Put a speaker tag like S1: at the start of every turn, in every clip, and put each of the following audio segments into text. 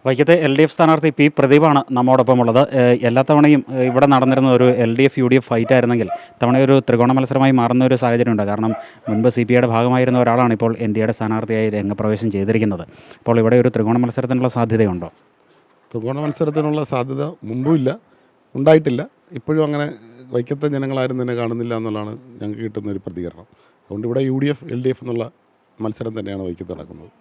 S1: വൈക്കത്തെ L D F സ്ഥാനാർത്ഥി P പ്രദീപാണ് നമ്മോടൊപ്പം ഉള്ളത്. എല്ലാ തവണയും ഇവിടെ നടന്നിരുന്ന ഒരു L D F U D F fight ആയിരുന്നെങ്കിൽ തവണ ഒരു ത്രികോണ മത്സരമായി മാറുന്ന ഒരു സാഹചര്യമുണ്ട്. കാരണം മുൻപ് സി പി ഐയുടെ ഭാഗമായിരുന്ന ഒരാളാണ് ഇപ്പോൾ എൻ ഡി എയുടെ സ്ഥാനാർത്ഥിയായി രംഗപ്രവേശം ചെയ്തിരിക്കുന്നത്. അപ്പോൾ ഇവിടെ ഒരു ത്രികോണ മത്സരത്തിനുള്ള സാധ്യതയുണ്ടോ?
S2: ത്രികോണ മത്സരത്തിനുള്ള സാധ്യത മുമ്പും ഇല്ല, ഉണ്ടായിട്ടില്ല. ഇപ്പോഴും അങ്ങനെ വൈക്കത്തെ ജനങ്ങളാരും തന്നെ കാണുന്നില്ല എന്നുള്ളതാണ് ഞങ്ങൾക്ക് കിട്ടുന്ന ഒരു പ്രതികരണം. അതുകൊണ്ട് ഇവിടെ U D F L D F എന്നുള്ള മത്സരം തന്നെയാണ് വൈക്കത്ത് നടക്കുന്നത്.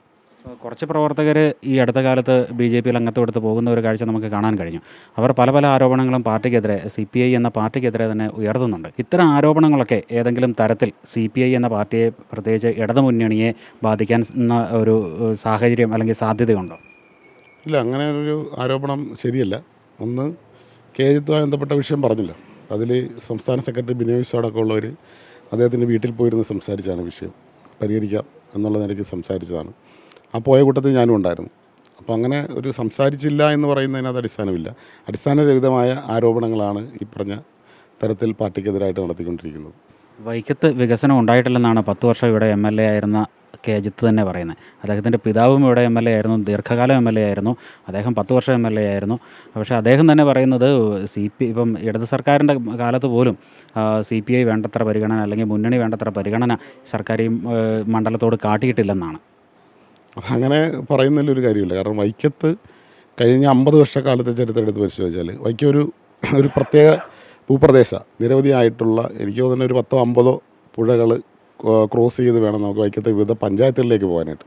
S1: കുറച്ച് പ്രവർത്തകർ ഈ അടുത്ത കാലത്ത് ബി ജെ പിയിൽ അംഗത്വം എടുത്ത് പോകുന്ന ഒരു കാഴ്ച നമുക്ക് കാണാൻ കഴിഞ്ഞു. അവർ പല പല ആരോപണങ്ങളും പാർട്ടിക്കെതിരെ, സി പി ഐ എന്ന പാർട്ടിക്കെതിരെ തന്നെ ഉയർത്തുന്നുണ്ട്. ഇത്തരം ആരോപണങ്ങളൊക്കെ ഏതെങ്കിലും തരത്തിൽ സി പി ഐ എന്ന പാർട്ടിയെ, പ്രത്യേകിച്ച് ഇടതുമുന്നണിയെ ബാധിക്കാൻ ഒരു സാഹചര്യം അല്ലെങ്കിൽ സാധ്യതയുണ്ടോ?
S2: ഇല്ല, അങ്ങനെ ഒരു ആരോപണം ശരിയല്ല. ഒന്ന്, കേജുമായി ബന്ധപ്പെട്ട വിഷയം പറഞ്ഞില്ല. അതിൽ സംസ്ഥാന സെക്രട്ടറി ബിനോയ് വിശ്വം അടക്കമുള്ളവർ അദ്ദേഹത്തിൻ്റെ വീട്ടിൽ പോയിരുന്ന് സംസാരിച്ചാണ് വിഷയം പരിഹരിക്കാം എന്നുള്ള നിലയ്ക്ക് സംസാരിച്ചതാണ്. ആ പോയ കൂട്ടത്തിൽ ഞാനും ഉണ്ടായിരുന്നു. അപ്പോൾ അങ്ങനെ ഒരു സംസാരിച്ചില്ല എന്ന് പറയുന്നതിനകത്ത് അടിസ്ഥാനമില്ല. അടിസ്ഥാനരഹിതമായ ആരോപണങ്ങളാണ് ഈ പറഞ്ഞ തരത്തിൽ പാർട്ടിക്കെതിരായിട്ട് നടത്തിക്കൊണ്ടിരിക്കുന്നത്.
S1: വൈക്കത്ത് വികസനം ഉണ്ടായിട്ടില്ലെന്നാണ് 10 വർഷം ഇവിടെ എം എൽ എ ആയിരുന്ന കെ അജിത്ത് തന്നെ പറയുന്നത്. അദ്ദേഹത്തിൻ്റെ പിതാവും ഇവിടെ എം എൽ എ ആയിരുന്നു, ദീർഘകാലം എം എൽ എ ആയിരുന്നു. അദ്ദേഹം 10 വർഷം എം എൽ എ ആയിരുന്നു. പക്ഷേ അദ്ദേഹം തന്നെ പറയുന്നത് ഇപ്പം ഇടത് സർക്കാരിൻ്റെ കാലത്ത് പോലും സി പി ഐ വേണ്ടത്ര പരിഗണന, അല്ലെങ്കിൽ മുന്നണി വേണ്ടത്ര പരിഗണന സർക്കാർ ഈ മണ്ഡലത്തോട് കാട്ടിയിട്ടില്ലെന്നാണ്.
S2: അങ്ങനെ പറയുന്നതിലൊരു കാര്യമില്ല. കാരണം വൈക്കത്ത് കഴിഞ്ഞ 50 വർഷക്കാലത്തെ ചരിത്രം എടുത്ത് പരിശോധിച്ചാൽ വൈക്കം ഒരു പ്രത്യേക ഭൂപ്രദേശ നിരവധിയായിട്ടുള്ള, എനിക്ക് തോന്നുന്ന ഒരു 10-50 പുഴകൾ ക്രോസ് ചെയ്ത് വേണം നമുക്ക് വൈക്കത്തെ വിവിധ പഞ്ചായത്തുകളിലേക്ക് പോകാനായിട്ട്.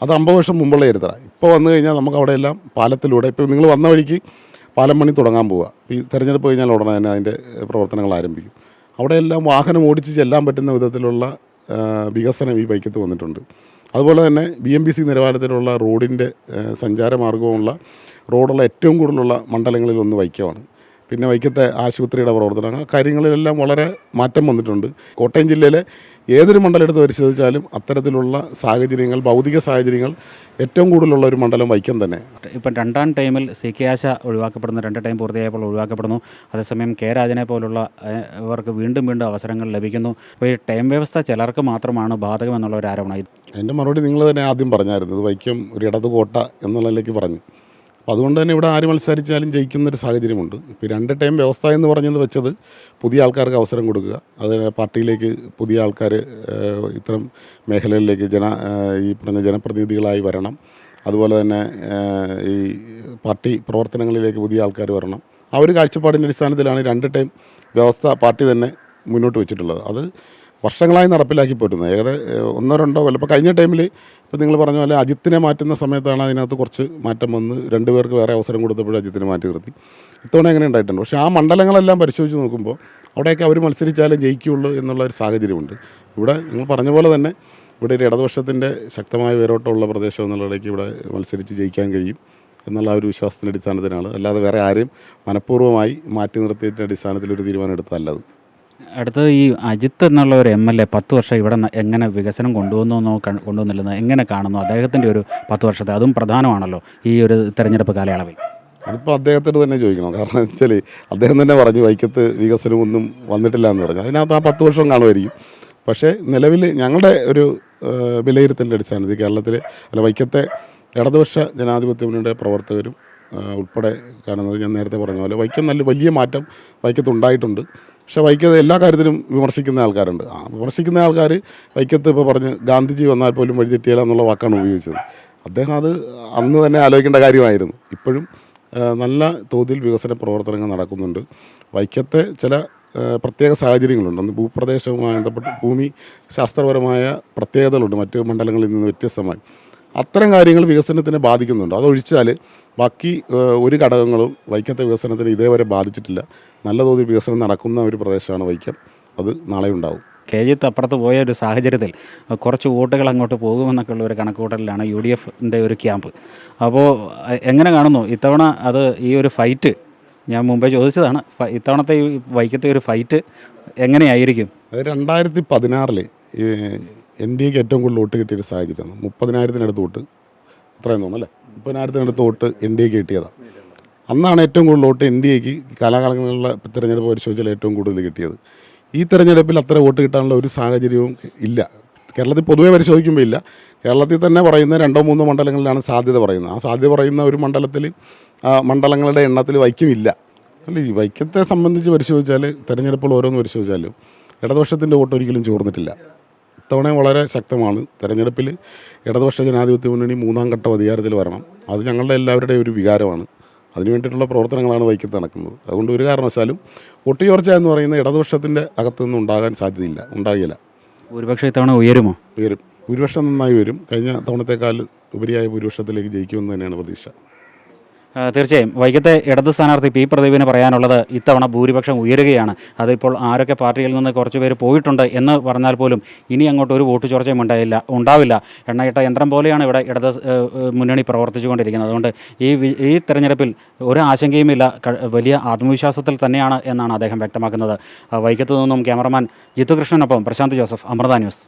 S2: അത് 50 വർഷം മുമ്പുള്ള ചരിത്രമാണ്. ഇപ്പോൾ വന്നു കഴിഞ്ഞാൽ നമുക്ക് അവിടെയെല്ലാം പാലത്തിലൂടെ, ഇപ്പോൾ നിങ്ങൾ വന്ന വഴിക്ക് പാലം പണി തുടങ്ങാൻ പോവുക. ഈ തെരഞ്ഞെടുപ്പ് കഴിഞ്ഞാൽ ഉടനെ തന്നെ അതിൻ്റെ പ്രവർത്തനങ്ങൾ ആരംഭിക്കും. അവിടെയെല്ലാം വാഹനം ഓടിച്ച് ചെല്ലാൻ പറ്റുന്ന വിധത്തിലുള്ള വികസനം ഈ വൈക്കത്ത് വന്നിട്ടുണ്ട്. അതുപോലെ തന്നെ BMBC നിലവാരത്തിലുള്ള റോഡിൻ്റെ സഞ്ചാരമാർഗമുള്ള റോഡുള്ള ഏറ്റവും കൂടുതലുള്ള മണ്ഡലങ്ങളിൽ ഒന്ന് വൈക്കമാണ്. പിന്നെ വൈക്കത്തെ ആശുപത്രിയുടെ പ്രവർത്തനം, ആ കാര്യങ്ങളിലെല്ലാം വളരെ മാറ്റം വന്നിട്ടുണ്ട്. കോട്ടയം ജില്ലയിലെ ഏതൊരു മണ്ഡലം എടുത്ത് പരിശോധിച്ചാലും അത്തരത്തിലുള്ള സാഹചര്യങ്ങൾ, ഭൗതിക സാഹചര്യങ്ങൾ ഏറ്റവും കൂടുതലുള്ള ഒരു മണ്ഡലം വൈക്കം തന്നെ.
S1: ഇപ്പം 2ാം ടൈമിൽ സി കെ ആശ ഒഴിവാക്കപ്പെടുന്നു, 2 ടൈം പൂർത്തിയായപ്പോൾ ഒഴിവാക്കപ്പെടുന്നു. അതേസമയം കെ രാജനെ പോലുള്ള ഇവർക്ക് വീണ്ടും വീണ്ടും അവസരങ്ങൾ ലഭിക്കുന്നു. അപ്പോൾ ഈ ടൈം വ്യവസ്ഥ ചിലർക്ക് മാത്രമാണ് ബാധകമെന്നുള്ള ഒരു ആരോപണം.
S2: അതിൻ്റെ മറുപടി നിങ്ങൾ തന്നെ ആദ്യം പറഞ്ഞായിരുന്നു. ഇത് വൈക്കം ഒരു ഇടത് കോട്ട എന്നുള്ളതിലേക്ക് പറഞ്ഞു. അപ്പോൾ അതുകൊണ്ട് തന്നെ ഇവിടെ ആര് മത്സരിച്ചാലും ജയിക്കുന്നൊരു സാഹചര്യമുണ്ട്. ഇപ്പോൾ 2 ടൈം വ്യവസ്ഥ എന്ന് പറഞ്ഞത് വെച്ചത് പുതിയ ആൾക്കാർക്ക് അവസരം കൊടുക്കുക, അതിന് പാർട്ടിയിലേക്ക് പുതിയ ആൾക്കാർ ഇത്തരം മേഖലകളിലേക്ക് ഈ പറഞ്ഞ ജനപ്രതിനിധികളായി വരണം. അതുപോലെ തന്നെ ഈ പാർട്ടി പ്രവർത്തനങ്ങളിലേക്ക് പുതിയ ആൾക്കാർ വരണം. ആ ഒരു കാഴ്ചപ്പാടിൻ്റെ അടിസ്ഥാനത്തിലാണ് 2 ടൈം വ്യവസ്ഥ പാർട്ടി തന്നെ മുന്നോട്ട് വെച്ചിട്ടുള്ളത്. അത് വർഷങ്ങളായി നടപ്പിലാക്കി പോറ്റുന്നത്. ഏകദേശം 1-2 കൊല്ലം. ഇപ്പോൾ കഴിഞ്ഞ ടൈമിൽ ഇപ്പോൾ നിങ്ങൾ പറഞ്ഞ പോലെ അജിത്തിനെ മാറ്റുന്ന സമയത്താണ് അതിനകത്ത് കുറച്ച് മാറ്റം വന്ന് 2 പേർക്ക് വേറെ അവസരം കൊടുത്തപ്പോഴും അജിത്തിനെ മാറ്റി നിർത്തി. ഇത്തവണ അങ്ങനെ ഉണ്ടായിട്ടുണ്ട്. പക്ഷേ ആ മണ്ഡലങ്ങളെല്ലാം പരിശോധിച്ച് നോക്കുമ്പോൾ അവിടെയൊക്കെ അവർ മത്സരിച്ചാലേ ജയിക്കുകയുള്ളൂ എന്നുള്ള ഒരു സാഹചര്യമുണ്ട്. ഇവിടെ നിങ്ങൾ പറഞ്ഞ പോലെ തന്നെ ഇവിടെ ഒരു ഇടതുപക്ഷത്തിൻ്റെ ശക്തമായ വേരോട്ടമുള്ള പ്രദേശം എന്നുള്ളതിലേക്ക് ഇവിടെ മത്സരിച്ച് ജയിക്കാൻ കഴിയും എന്നുള്ള ഒരു വിശ്വാസത്തിൻ്റെ അടിസ്ഥാനത്തിലാണ്. അല്ലാതെ വേറെ ആരെയും മനഃപൂർവ്വമായി മാറ്റി നിർത്തിയതിൻ്റെ അടിസ്ഥാനത്തിൽ ഒരു തീരുമാനം എടുത്തതല്ലത്.
S1: അടുത്തത് ഈ അജിത്ത് എന്നുള്ള ഒരു എം എൽ എ 10 വർഷം ഇവിടെ എങ്ങനെ വികസനം കൊണ്ടുവന്നില്ലെന്ന് എങ്ങനെ കാണുന്നു? അദ്ദേഹത്തിൻ്റെ ഒരു 10 വർഷത്തെ, അതും പ്രധാനമാണല്ലോ ഈ ഒരു തെരഞ്ഞെടുപ്പ് കാലയളവിൽ.
S2: അതിപ്പോൾ അദ്ദേഹത്തോട് തന്നെ ചോദിക്കണം. കാരണം വെച്ചാൽ അദ്ദേഹം തന്നെ പറഞ്ഞു വൈക്കത്ത് വികസനമൊന്നും വന്നിട്ടില്ല എന്ന് പറഞ്ഞു. അതിനകത്ത് ആ 10 വർഷം കാണുമായിരിക്കും. പക്ഷേ നിലവിൽ ഞങ്ങളുടെ ഒരു വിലയിരുത്തലിൻ്റെ അടിസ്ഥാനത്തിൽ കേരളത്തിലെ വൈക്കത്തെ ഇടതുപക്ഷ ജനാധിപത്യ മുന്നണിയുടെ പ്രവർത്തകരും ഉൾപ്പെടെ കാണുന്നത് ഞാൻ നേരത്തെ പറഞ്ഞ പോലെ വൈക്കം നല്ല വലിയ മാറ്റം വൈക്കത്ത് ഉണ്ടായിട്ടുണ്ട്. പക്ഷേ വൈക്കത്ത് എല്ലാ കാര്യത്തിലും വിമർശിക്കുന്ന ആൾക്കാരുണ്ട്. ആ വിമർശിക്കുന്ന ആൾക്കാർ വൈക്കത്ത് ഇപ്പോൾ പറഞ്ഞ് ഗാന്ധിജി വന്നാൽ പോലും വഴിതെറ്റിയാല എന്നുള്ള വാക്കാണ് ഉപയോഗിച്ചത്. അദ്ദേഹം അത് അന്ന് തന്നെ ആലോചിക്കേണ്ട കാര്യമായിരുന്നു. ഇപ്പോഴും നല്ല തോതിൽ വികസന പ്രവർത്തനങ്ങൾ നടക്കുന്നുണ്ട്. വൈക്കത്തെ ചില പ്രത്യേക സാഹചര്യങ്ങളുണ്ട്. ഒന്ന് ഭൂപ്രദേശവുമായി ബന്ധപ്പെട്ട് ഭൂമി ശാസ്ത്രപരമായ പ്രത്യേകതകളുണ്ട് മറ്റ് മണ്ഡലങ്ങളിൽ നിന്ന് വ്യത്യസ്തമായി. അത്തരം കാര്യങ്ങൾ വികസനത്തിനെ ബാധിക്കുന്നുണ്ട്. അതൊഴിച്ചാൽ ബാക്കി ഒരു ഘടകങ്ങളും വൈക്കത്തെ വികസനത്തിന് ഇതേവരെ ബാധിച്ചിട്ടില്ല. നല്ല തോതിൽ വികസനം നടക്കുന്ന ഒരു പ്രദേശമാണ് വൈക്കം. അത് നാളെ ഉണ്ടാവും.
S1: കേജിത്ത് അപ്പുറത്ത് പോയ ഒരു സാഹചര്യത്തിൽ കുറച്ച് വോട്ടുകൾ അങ്ങോട്ട് പോകുമെന്നൊക്കെ ഉള്ള ഒരു കണക്കുകൂട്ടലിലാണ് UDF-ൻ്റെ ഒരു ക്യാമ്പ്. അപ്പോൾ എങ്ങനെ കാണുന്നു ഇത്തവണ അത് ഈ ഒരു ഫൈറ്റ്? ഞാൻ മുമ്പേ ചോദിച്ചതാണ്, ഇത്തവണത്തെ ഈ വൈക്കത്തെ ഒരു ഫൈറ്റ് എങ്ങനെയായിരിക്കും?
S2: അത് 2016 NDAക്ക് ഏറ്റവും കൂടുതൽ വോട്ട് കിട്ടിയൊരു സാഹചര്യമാണ്. 30,000-നടുത്ത് വോട്ട്, അത്രയും തോന്നുന്നു അല്ലേ, 30,000-നടുത്ത് വോട്ട് NDAക്ക് കിട്ടിയതാണ്. അന്നാണ് ഏറ്റവും കൂടുതൽ വോട്ട് NDAക്ക് കാലാകാലങ്ങളിലുള്ള തിരഞ്ഞെടുപ്പ് പരിശോധിച്ചാൽ ഏറ്റവും കൂടുതൽ കിട്ടിയത്. ഈ തിരഞ്ഞെടുപ്പിൽ അത്ര വോട്ട് കിട്ടാനുള്ള ഒരു സാഹചര്യവും ഇല്ല. കേരളത്തിൽ പൊതുവെ പരിശോധിക്കുമ്പോൾ ഇല്ല. കേരളത്തിൽ തന്നെ പറയുന്ന 2-3 മണ്ഡലങ്ങളിലാണ് സാധ്യത പറയുന്നത്. ആ സാധ്യത പറയുന്ന ഒരു മണ്ഡലത്തിൽ മണ്ഡലങ്ങളുടെ എണ്ണത്തിൽ വൈക്കമില്ല. അല്ല, ഈ വൈക്കത്തെ സംബന്ധിച്ച് പരിശോധിച്ചാൽ, തെരഞ്ഞെടുപ്പുകൾ ഓരോന്ന് പരിശോധിച്ചാലും ഇടതുപക്ഷത്തിൻ്റെ വോട്ട് ഒരിക്കലും ചോർന്നിട്ടില്ല. ഇത്തവണ വളരെ ശക്തമാണ്. തെരഞ്ഞെടുപ്പിൽ ഇടതുപക്ഷ ജനാധിപത്യ മുന്നണി 3ാം ഘട്ടം അധികാരത്തിൽ വരണം. അത് ഞങ്ങളുടെ എല്ലാവരുടെയും ഒരു വികാരമാണ്. അതിനു വേണ്ടിയിട്ടുള്ള പ്രവർത്തനങ്ങളാണ് വൈക്കത്ത് നടക്കുന്നത്. അതുകൊണ്ട് ഒരു കാരണവശാലും വോട്ട് ചോർച്ച എന്ന് പറയുന്ന ഇടതുപക്ഷത്തിൻ്റെ അകത്തുനിന്ന് ഉണ്ടാകാൻ സാധ്യതയില്ല, ഉണ്ടാകില്ല.
S1: ഭൂരിപക്ഷം ഇത്തവണ ഉയരുമോ?
S2: ഉയരും. ഭൂരിപക്ഷം നന്നായി വരും. കഴിഞ്ഞ തവണത്തേക്കാൾ ഉപരിയായ ഭൂരിപക്ഷത്തിലേക്ക് ജയിക്കുമെന്ന് തന്നെയാണ് പ്രതീക്ഷ.
S1: തീർച്ചയായും വൈക്കത്തെ ഇടത് സ്ഥാനാർത്ഥി പി പ്രദീപിന് പറയാനുള്ളത് ഇത്തവണ ഭൂരിപക്ഷം ഉയരുകയാണ്. അതിപ്പോൾ ആരൊക്കെ പാർട്ടിയിൽ നിന്ന് കുറച്ച് പേര് പോയിട്ടുണ്ട് എന്ന് പറഞ്ഞാൽ പോലും ഇനി അങ്ങോട്ട് ഒരു വോട്ട് ചോർച്ചയും ഉണ്ടാവില്ല. എണ്ണയിട്ട യന്ത്രം പോലെയാണ് ഇവിടെ ഇടത് മുന്നണി പ്രവർത്തിച്ചുകൊണ്ടിരിക്കുന്നത്. അതുകൊണ്ട് ഈ തെരഞ്ഞെടുപ്പിൽ ഒരു ആശങ്കയുമില്ല, വലിയ ആത്മവിശ്വാസത്തിൽ തന്നെയാണ് എന്നാണ് അദ്ദേഹം വ്യക്തമാക്കുന്നത്. വൈക്കത്തു നിന്നും ക്യാമറമാൻ ജിത്തു കൃഷ്ണനൊപ്പം പ്രശാന്ത് ജോസഫ്, അമൃത ന്യൂസ്.